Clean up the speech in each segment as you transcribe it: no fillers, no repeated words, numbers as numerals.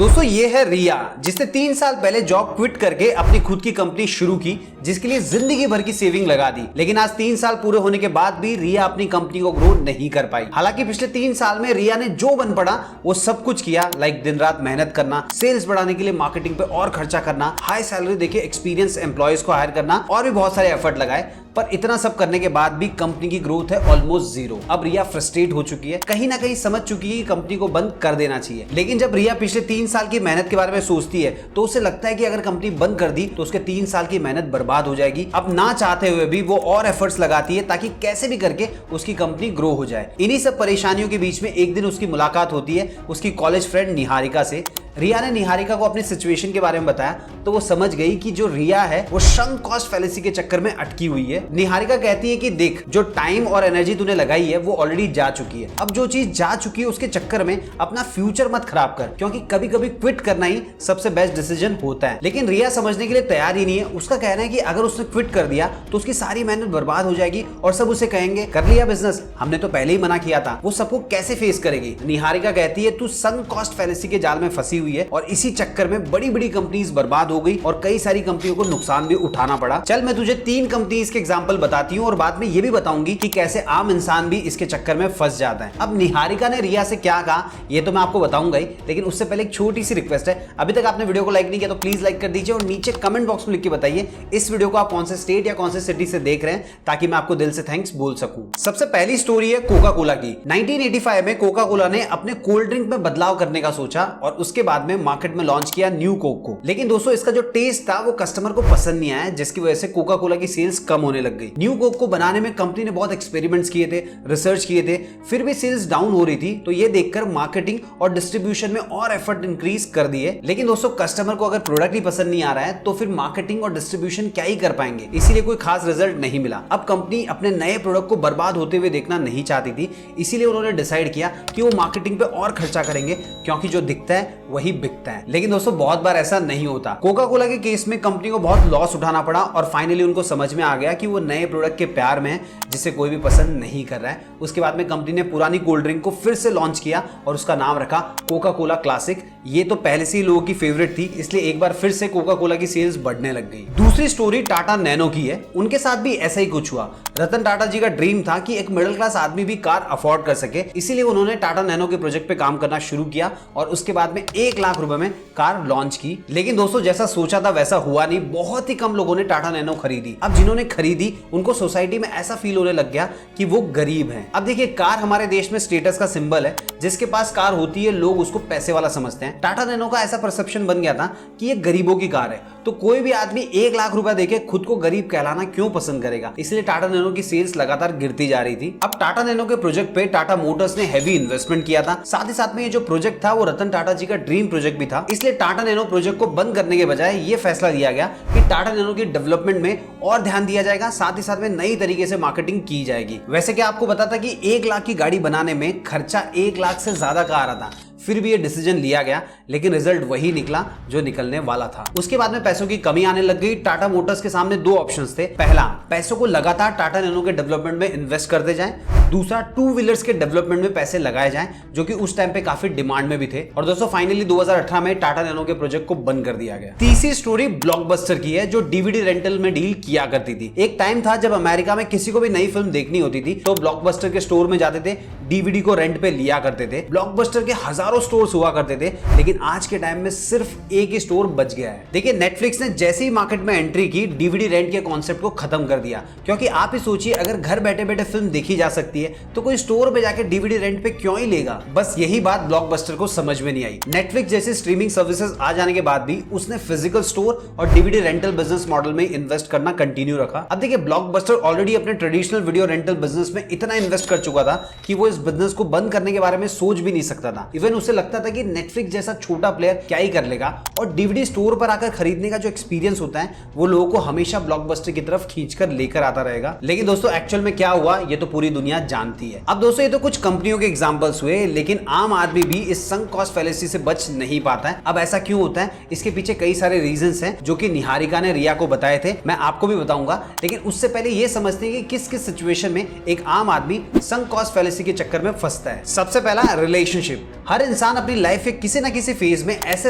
दोस्तों ये है रिया, जिसने 3 साल पहले जॉब क्विट करके अपनी खुद की कंपनी शुरू की, जिसके लिए जिंदगी भर की सेविंग लगा दी। लेकिन आज 3 साल पूरे होने के बाद भी रिया अपनी कंपनी को ग्रो नहीं कर पाई। हालांकि पिछले 3 साल में रिया ने जो बन पड़ा वो सब कुछ किया, लाइक दिन रात मेहनत करना, सेल्स बढ़ाने के लिए मार्केटिंग पे और खर्चा करना, हाई सैलरी देके एक्सपीरियंस एम्प्लॉयज को हायर करना और भी बहुत सारे एफर्ट लगाए। पर इतना सब करने के बाद भी कंपनी की ग्रोथ है ऑलमोस्ट जीरो। अब रिया फ्रस्ट्रेट हो चुकी है, कहीं ना कहीं समझ चुकी है कि कंपनी को बंद कर देना चाहिए। लेकिन जब रिया पिछले 3 साल की मेहनत के बारे में सोचती है तो उसे लगता है कि अगर कंपनी बंद कर दी तो उसके 3 साल की मेहनत बर्बाद हो जाएगी। अब ना चाहते हुए भी वो और एफर्ट्स लगाती है ताकि कैसे भी करके उसकी कंपनी ग्रो हो जाए। इन्हीं सब परेशानियों के बीच में एक दिन उसकी मुलाकात होती है उसकी कॉलेज फ्रेंड निहारिका से। रिया ने निहारिका को अपनी सिचुएशन के बारे में बताया तो वो समझ गई कि जो रिया है वो संक कॉस्ट फैलेसी के चक्कर में अटकी हुई है। निहारिका कहती है कि देख, जो टाइम और एनर्जी तूने लगाई है वो ऑलरेडी जा चुकी है। अब जो चीज जा चुकी है उसके चक्कर में अपना फ्यूचर मत खराब कर, क्योंकि कभी कभी क्विट करना ही सबसे बेस्ट डिसीजन होता है। लेकिन रिया समझने के लिए तैयार ही नहीं है। उसका कहना है कि अगर उसने क्विट कर दिया तो उसकी सारी मेहनत बर्बाद हो जाएगी और सब उसे कहेंगे कर लिया बिजनेस, हमने तो पहले ही मना किया था। वो सबको कैसे फेस करेगी? निहारिका कहती है तू संक कॉस्ट फैलेसी के जाल में फंसी हुई है और इसी चक्कर में बड़ी बड़ी कंपनीज बर्बाद हो गई और कई सारी कंपनियों को नुकसान भी उठाना पड़ा। चल मैं तुझे 3 कंपनीज के एग्जांपल बताती हूँ और बाद में ये भी बताऊंगी कि कैसे आम इंसान भी इसके चक्कर में फंस जाता है। अब निहारिका ने रिया से क्या कहा ये तो मैं आपको बताऊंगा ही, लेकिन उससे पहले एक छोटी सी रिक्वेस्ट है। अभी तक आपने वीडियो को लाइक नहीं किया तो प्लीज लाइक कर दीजिए और नीचे कमेंट बॉक्स में लिख के बताइए इस वीडियो को आप कौन से स्टेट या कौन से सिटी से देख रहे हैं, ताकि मैं आपको दिल से थैंक्स बोल सकूं। सबसे पहली स्टोरी है कोका कोला की। 1985 में कोका कोला ने अपने कोल्ड ड्रिंक में बदलाव करने का सोचा और उसके बाद में मार्केट में लॉन्च किया न्यू कोक को। लेकिन दोस्तों इसका जो टेस्ट था वो कस्टमर को पसंद नहीं आया, जिसकी वजह से कोका कोला की सेल्स कम होने लग गई। न्यू कोक को बनाने में कंपनी ने बहुत एक्सपेरिमेंट्स किए थे, रिसर्च किए थे, फिर भी सेल्स डाउन हो रही थी। तो ये देखकर मार्केटिंग और डिस्ट्रीब्यूशन में और एफर्ट इंक्रीज कर दिए। लेकिन दोस्तों कस्टमर को अगर प्रोडक्ट ही पसंद नहीं आ रहा है तो फिर मार्केटिंग और डिस्ट्रीब्यूशन क्या ही कर पाएंगे, इसीलिए कोई खास रिजल्ट नहीं मिला। अब कंपनी अपने नए प्रोडक्ट को बर्बाद होते हुए देखना नहीं चाहती थी, इसीलिए उन्होंने डिसाइड किया कि वो मार्केटिंग पे और खर्चा करेंगे, क्योंकि जो दिखता है वही बिकता है। लेकिन दोस्तों बहुत बार ऐसा नहीं होता। कोका कोला के केस में कंपनी को बहुत लॉस उठाना पड़ा और फाइनली उनको समझ में आ गया कि वो नए प्रोडक्ट के प्यार में है जिसे कोई भी पसंद नहीं कर रहा है। उसके बाद में कंपनी ने पुरानी कोल्ड ड्रिंक को फिर से लॉन्च किया और उसका नाम रखा कोका कोला क्लासिक। ये तो पहले से ही लोगों की फेवरेट थी, इसलिए एक बार फिर से कोका कोला की सेल्स बढ़ने लग गई। दूसरी स्टोरी टाटा नैनो की है। उनके साथ भी ऐसा ही कुछ हुआ। रतन टाटा जी का ड्रीम था कि एक मिडिल क्लास आदमी भी कार अफोर्ड कर सके, इसीलिए उन्होंने टाटा नैनो के प्रोजेक्ट पे काम करना शुरू किया और उसके बाद में 1 लाख रुपए में कार लॉन्च की। लेकिन दोस्तों जैसा सोचा था वैसा हुआ नहीं। बहुत ही कम लोगों ने टाटा नैनो खरीदी। अब जिन्होंने खरीदी उनको सोसाइटी में ऐसा फील होने लग गया कि वो गरीब हैं। अब देखिए, कार हमारे देश में स्टेटस का सिंबल है। जिसके पास कार होती है लोग उसको पैसे वाला समझते हैं। टाटा नैनो का ऐसा परसेप्शन बन गया था कि ये गरीबों की कार है, तो कोई भी आदमी 1 लाख रुपए देके खुद को गरीब कहलाना क्यों पसंद करेगा? इसलिए टाटा नैनो की सेल्स लगातार गिरती जा रही थी। अब टाटा नैनो के प्रोजेक्ट पे टाटा मोटर्स ने हैवी इन्वेस्टमेंट किया था। साथ ही साथ में ये जो प्रोजेक्ट था वो रतन टाटा जी का ड्रीम प्रोजेक्ट भी था। इसलिए टाटा नैनो प्रोजेक्ट को बंद करने के बजाय ये फैसला लिया गया कि टाटा नैनो की डेवलपमेंट में और ध्यान दिया जाएगा, साथ ही साथ में नई तरीके से मार्केटिंग की जाएगी। वैसे क्या आपको पता था कि 1 लाख की गाड़ी बनाने में खर्चा 1 लाख से ज्यादा का आ रहा था? फिर भी ये डिसीजन लिया गया, लेकिन रिजल्ट वही निकला जो निकलने वाला था। उसके बाद में पैसों की कमी आने लग गई। टाटा मोटर्स के सामने 2 ऑप्शंस थे। पहला, पैसों को लगातार टाटा नैनो के डेवलपमेंट में इन्वेस्ट करते जाएं। दूसरा, 2 व्हीलर्स के डेवलपमेंट में पैसे लगाए जाएं, जो कि उस टाइम पे काफी डिमांड में भी थे। और दोस्तों फाइनली 2018 में टाटा नैनो के प्रोजेक्ट को बंद कर दिया गया। तीसरी स्टोरी ब्लॉकबस्टर की है, जो डीवीडी रेंटल में डील किया करती थी। एक टाइम था जब अमेरिका में किसी को भी नई फिल्म देखनी होती थी तो ब्लॉकबस्टर के स्टोर में जाते थे, डीवीडी को रेंट पे लिया करते थे। ब्लॉकबस्टर के हजारों स्टोर्स हुआ करते थे, लेकिन आज के टाइम में सिर्फ एक ही स्टोर बच गया है। देखिए, नेटफ्लिक्स ने जैसे ही मार्केट में एंट्री की, डीवीडी रेंट के कॉन्सेप्ट को खत्म कर दिया। क्योंकि आप ही सोचिए, अगर घर बैठे बैठे फिल्म देखी जा सकती है तो कोई स्टोर पे जाके डीवीडी रेंट पे क्यों ही लेगा? बस यही बात ब्लॉकबस्टर को समझ में नहीं आई। नेटफ्लिक्स जैसे स्ट्रीमिंग सर्विसेज आ जाने के बाद भी उसने फिजिकल स्टोर और डीवीडी रेंटल बिजनेस मॉडल में इन्वेस्ट करना कंटिन्यू रखा। अब देखिए, ब्लॉकबस्टर ऑलरेडी अपने ट्रेडिशनल वीडियो रेंटल बिजनेस में इतना इन्वेस्ट कर चुका था कि वो इस बिजनेस को बंद करने के बारे में सोच भी नहीं सकता था। इवन उसे लगता था कि नेटफ्लिक्स जैसा छोटा प्लेयर क्या ही कर लेगा, और डीवीडी स्टोर पर आकर खरीदने का जो एक्सपीरियंस होता है वो लोगों को हमेशा ब्लॉकबस्टर की तरफ खींचकर लेकर आता रहेगा। लेकिन दोस्तों एक्चुअल में क्या हुआ ये तो पूरी दुनिया जानती है। अब दोस्तों ये तो कुछ कंपनियों के एग्जांपल्स हुए, लेकिन आम आदमी भी इस संक कॉस्ट फैलेसी से बच नहीं पाता है। अब ऐसा क्यों होता है, इसके पीछे कई सारे रीजंस हैं जो कि निहारिका ने रिया को बताए थे, मैं आपको भी बताऊंगा। लेकिन उससे पहले ये समझते हैं कि किस किस सिचुएशन में एक आम आदमी संक कॉस्ट फैलेसी के चक्कर में फंसता है। सबसे पहला, रिलेशनशिप। हर इंसान अपनी लाइफ के किसी ना किसी फेज में ऐसे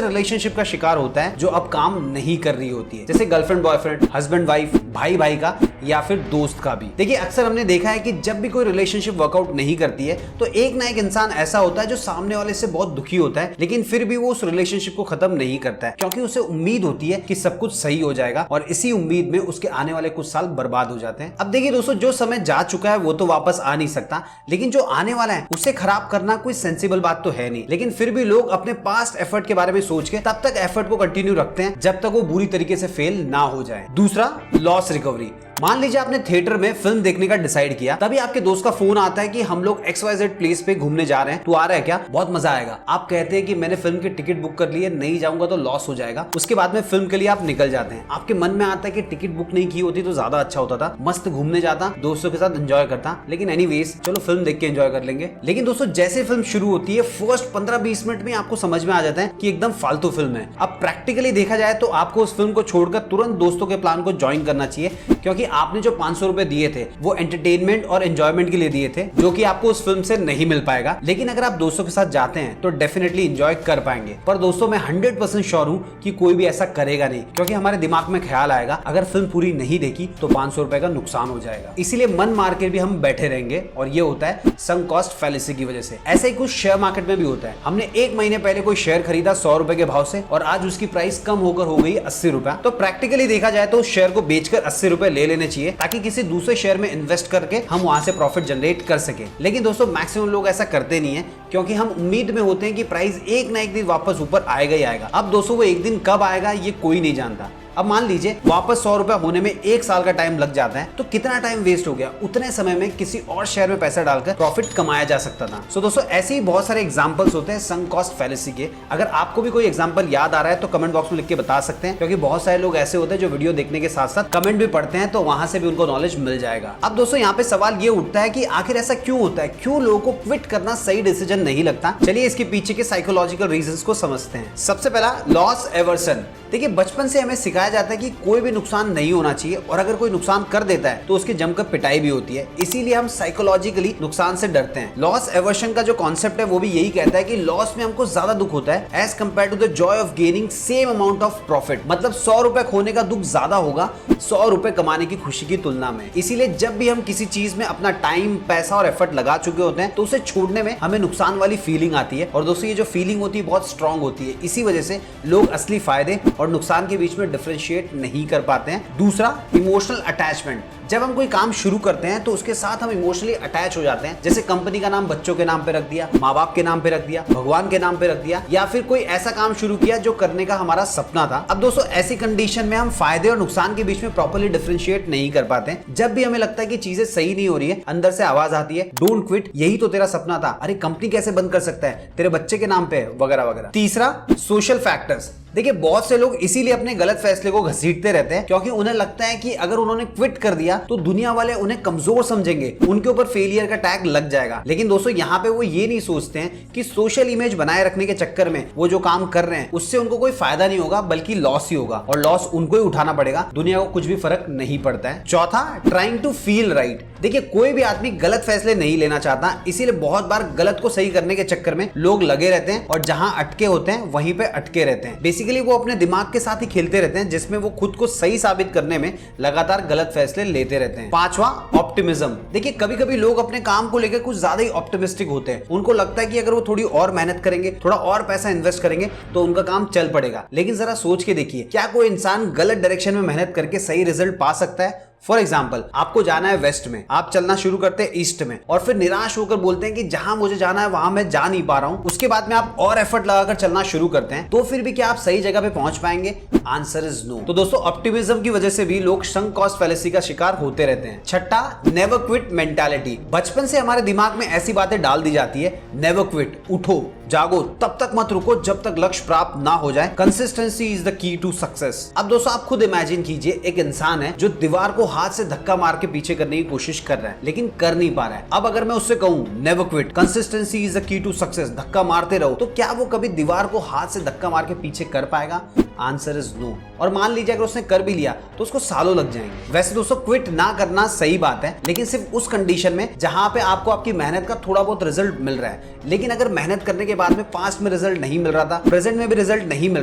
रिलेशनशिप का शिकार होता है जो अब काम नहीं कर रही होती है, जैसे गर्लफ्रेंड बॉयफ्रेंड, हस्बैंड वाइफ, भाई भाई का, या फिर दोस्त का भी। देखिए अक्सर हमने देखा है कि जब भी कोई रिलेशनशिप वर्कआउट नहीं करती है तो एक ना एक इंसान ऐसा होता है जो सामने वाले से बहुत दुखी होता है, लेकिन फिर भी वो उस रिलेशनशिप को खत्म नहीं करता है, क्योंकि उसे उम्मीद होती है कि सब कुछ सही हो जाएगा, और इसी उम्मीद में उसके आने वाले कुछ साल बर्बाद हो जाते हैं। अब देखिए दोस्तों, जो समय जा चुका है वो तो वापस आ नहीं सकता, लेकिन जो आने वाला है उसे खराब करना कोई सेंसिबल बात तो है नहीं। लेकिन फिर भी लोग अपने पास्ट एफर्ट के बारे में सोच के तब तक एफर्ट को कंटिन्यू रखते हैं जब तक वो बुरी तरीके से फेल ना हो जाए। दूसरा, लॉस रिकवरी। मान लीजिए आपने थिएटर में फिल्म देखने का डिसाइड किया, तभी आपके दोस्त का फोन आता है कि हम लोग XYZ प्लेस पे घूमने जा रहे हैं, तू आ रहा है क्या, बहुत मजा आएगा। आप कहते हैं कि मैंने फिल्म की टिकट बुक कर ली है, नहीं जाऊंगा तो लॉस हो जाएगा। उसके बाद में फिल्म के लिए आप निकल जाते हैं। आपके मन में आता है कि टिकट बुक नहीं की होती तो ज्यादा अच्छा होता था, मस्त घूमने जाता, दोस्तों के साथ एंजॉय करता, लेकिन एनीवेज चलो फिल्म देख के एंजॉय कर लेंगे। लेकिन दोस्तों जैसे फिल्म शुरू होती है, फर्स्ट 15-20 मिनट में आपको समझ में आ जाता है कि एकदम फालतू फिल्म है। अब प्रैक्टिकली देखा जाए तो आपको उस फिल्म को छोड़कर तुरंत दोस्तों के प्लान को ज्वाइन करना चाहिए, क्योंकि आपने जो 500 रुपए दिए थे वो एंटरटेनमेंट और एंजॉयमेंट के लिए दिए थे, जो कि आपको उस फिल्म से नहीं मिल पाएगा। लेकिन अगर आप दोस्तों के साथ जाते हैं तो डेफिनेटली एंजॉय कर पाएंगे। पर दोस्तों मैं 100% श्योर हूं कि कोई भी ऐसा करेगा नहीं, क्योंकि हमारे दिमाग में ख्याल आएगा अगर फिल्म पूरी नहीं देखी तो 500 रुपए का नुकसान हो जाएगा, इसीलिए मन मार के भी हम बैठे रहेंगे। और ये होता है संक कॉस्ट फैलेसी की वजह से। ऐसा ही कुछ शेयर मार्केट में भी होता है। हमने 1 महीने पहले कोई शेयर खरीदा 100 रुपए के भाव से, और आज उसकी प्राइस कम होकर हो गई 80 रुपए। तो प्रैक्टिकली देखा जाए तो उस शेयर को बेचकर 80 रुपए ले लेने चाहिए, ताकि किसी दूसरे शेयर में इन्वेस्ट करके हम वहां से प्रॉफिट जनरेट कर सके। लेकिन दोस्तों मैक्सिमम लोग ऐसा करते नहीं है, क्योंकि हम उम्मीद में होते हैं कि प्राइस एक ना एक दिन वापस ऊपर आएगा ही आएगा। अब दोस्तों वो एक दिन कब आएगा ये कोई नहीं जानता। अब मान लीजिए वापस 100 रुपए होने में 1 साल का टाइम लग जाता है, तो कितना टाइम वेस्ट हो गया। उतने समय में किसी और शेयर में पैसा डालकर प्रॉफिट कमाया जा सकता था। सो दोस्तों ऐसे ही बहुत सारे एग्जांपल्स होते हैं संक कॉस्ट फैलेसी के। अगर आपको भी कोई एग्जांपल याद आ रहा है तो कमेंट बॉक्स में लिख के बता सकते हैं, क्योंकि बहुत सारे लोग ऐसे होते हैं जो वीडियो देखने के साथ साथ कमेंट भी पढ़ते हैं, तो वहां से भी उनको नॉलेज मिल जाएगा। अब दोस्तों यहाँ पे सवाल ये उठता है कि आखिर ऐसा क्यों होता है, क्यों लोगों को क्विट करना सही डिसीजन नहीं लगता। चलिए इसके पीछे के साइकोलॉजिकल रीजंस को समझते हैं। सबसे पहला, लॉस एवर्सन। देखिए बचपन से हमें सिखाया जाता है कि कोई भी नुकसान नहीं होना चाहिए, और अगर कोई नुकसान कर देता है तो उसकी जमकर पिटाई भी होती है, इसीलिए हम साइकोलॉजिकली नुकसान से डरते हैं। लॉस एवर्शन का जो कॉन्सेप्ट है वो भी यही कहता है कि लॉस में हमको ज्यादा दुख होता है as compared to the joy of gaining same amount of profit. मतलब 100 रुपए खोने का दुख ज्यादा होगा 100 रुपए कमाने की खुशी की तुलना में। इसीलिए जब भी हम किसी चीज में अपना टाइम, पैसा और एफर्ट लगा चुके होते हैं तो उसे छोड़ने में हमें नुकसान वाली फीलिंग आती है। और दोस्तों ये जो फीलिंग होती है बहुत स्ट्रांग होती है, इसी वजह से लोग असली फायदे और नुकसान के बीच में डिफरेंशिएट नहीं कर पाते हैं। दूसरा, इमोशनल अटैचमेंट। जब हम कोई काम शुरू करते हैं तो उसके साथ हम इमोशनली अटैच हो जाते हैं, जैसे कंपनी का नाम बच्चों के नाम पे रख दिया, माँ बाप के नाम पे रख दिया, भगवान के नाम पे रख दिया, या फिर कोई ऐसा काम शुरू किया जो करने का हमारा सपना था। अब दोस्तों ऐसी कंडीशन में हम फायदे और नुकसान के बीच में प्रॉपर्ली डिफरेंशिएट नहीं कर पाते। जब भी हमें लगता है कि चीजें सही नहीं हो रही है, अंदर से आवाज आती है, डोंट क्विट, यही तो तेरा सपना था, अरे कंपनी कैसे बंद कर सकता है, तेरे बच्चे के नाम पे, वगैरह वगैरह। तीसरा, सोशल फैक्टर्स। देखिए बहुत से लोग इसीलिए अपने गलत फैसले को घसीटते रहते हैं, क्योंकि उन्हें लगता है कि अगर उन्होंने क्विट कर दिया तो दुनिया वाले उन्हें कमजोर समझेंगे, उनके ऊपर फेलियर का टैग लग जाएगा। लेकिन दोस्तों यहाँ पे वो ये नहीं सोचते हैं कि सोशल इमेज बनाए रखने के चक्कर में वो जो काम कर रहे हैं उससे उनको कोई फायदा नहीं होगा, बल्कि लॉस ही होगा, और लॉस उनको ही उठाना पड़ेगा, दुनिया को कुछ भी फर्क नहीं पड़ता है। चौथा, ट्राइंग टू फील राइट। देखिए कोई भी आदमी गलत फैसले नहीं लेना चाहता, इसीलिए बहुत बार गलत को सही करने के चक्कर में लोग लगे रहते हैं, और जहां अटके होते हैं वहीं पे अटके रहते हैं। बेसिकली वो अपने दिमाग के साथ ही खेलते रहते हैं, जिसमें वो खुद को सही साबित करने में लगातार गलत फैसले लेते रहते हैं। पांचवा, ऑप्टिमिज्म। देखिए कभी कभी लोग अपने काम को लेकर कुछ ज्यादा ही ऑप्टिमिस्टिक होते हैं। उनको लगता है कि अगर वो थोड़ी और मेहनत करेंगे, थोड़ा और पैसा इन्वेस्ट करेंगे तो उनका काम चल पड़ेगा। लेकिन जरा सोच के देखिए, क्या कोई इंसान गलत डायरेक्शन में मेहनत करके सही रिजल्ट पा सकता है? फॉर एग्जाम्पल, आपको जाना है वेस्ट में, आप चलना शुरू करते हैं ईस्ट में, और फिर निराश होकर बोलते हैं कि जहां मुझे जाना है वहां मैं जा नहीं पा रहा हूं। उसके बाद में आप और एफर्ट लगाकर चलना शुरू करते हैं, तो फिर भी क्या आप सही जगह पे पहुंच पाएंगे? Answer is no. तो दोस्तों ऑप्टिमिज्म की वजह से भी लोग संक कॉस्ट फैलेसी का शिकार होते रहते हैं। छठा, नेवर क्विट मेंटालिटी। बचपन से हमारे दिमाग में ऐसी बातें डाल दी जाती है, नेवर क्विट, उठो, जागो, तब तक मत रुको जब तक लक्ष्य प्राप्त ना हो जाए। Consistency is the key to success. अब दोस्तों आप खुद इमेजिन कीजिए, एक इंसान है जो दीवार को हाथ से धक्का मार के पीछे करने की कोशिश कर रहा है लेकिन कर नहीं पा रहा है। अब अगर मैं उससे कहूं never quit, consistency is the key to success, धक्का मारते रहो, तो क्या वो कभी दीवार को हाथ से धक्का मार के पीछे कर पाएगा? Answer is no. और मान लीजिए अगर उसने कर भी लिया तो उसको सालों लग जाएंगे। वैसे दोस्तों क्विट ना करना सही बात है, लेकिन सिर्फ उस कंडीशन में जहां पे आपको आपकी मेहनत का थोड़ा बहुत रिजल्ट मिल रहा है। लेकिन अगर मेहनत करने के बाद में पास्ट में रिजल्ट नहीं मिल रहा था, प्रेजेंट में भी रिजल्ट नहीं मिल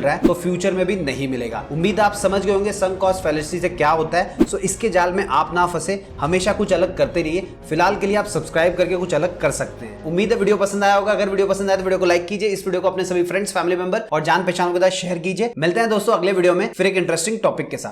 रहा है, तो फ्यूचर में भी नहीं मिलेगा। उम्मीद आप समझ गए होंगे संक कॉस्ट फैलेसी से क्या होता है। सो इसके जाल में आप ना फंसे, हमेशा कुछ अलग करते रहिए। फिलहाल के लिए आप सब्सक्राइब करके कुछ अलग कर सकते हैं। उम्मीद है वीडियो पसंद आया होगा। अगर वीडियो पसंद आया तो वीडियो को लाइक कीजिए, इस वीडियो को अपने सभी फ्रेंड्स, फैमिली मेंबर और जान पहचान के साथ शेयर कीजिए। मिलते हैं दोस्तों अगले वीडियो में फिर एक इंटरेस्टिंग टॉपिक के साथ।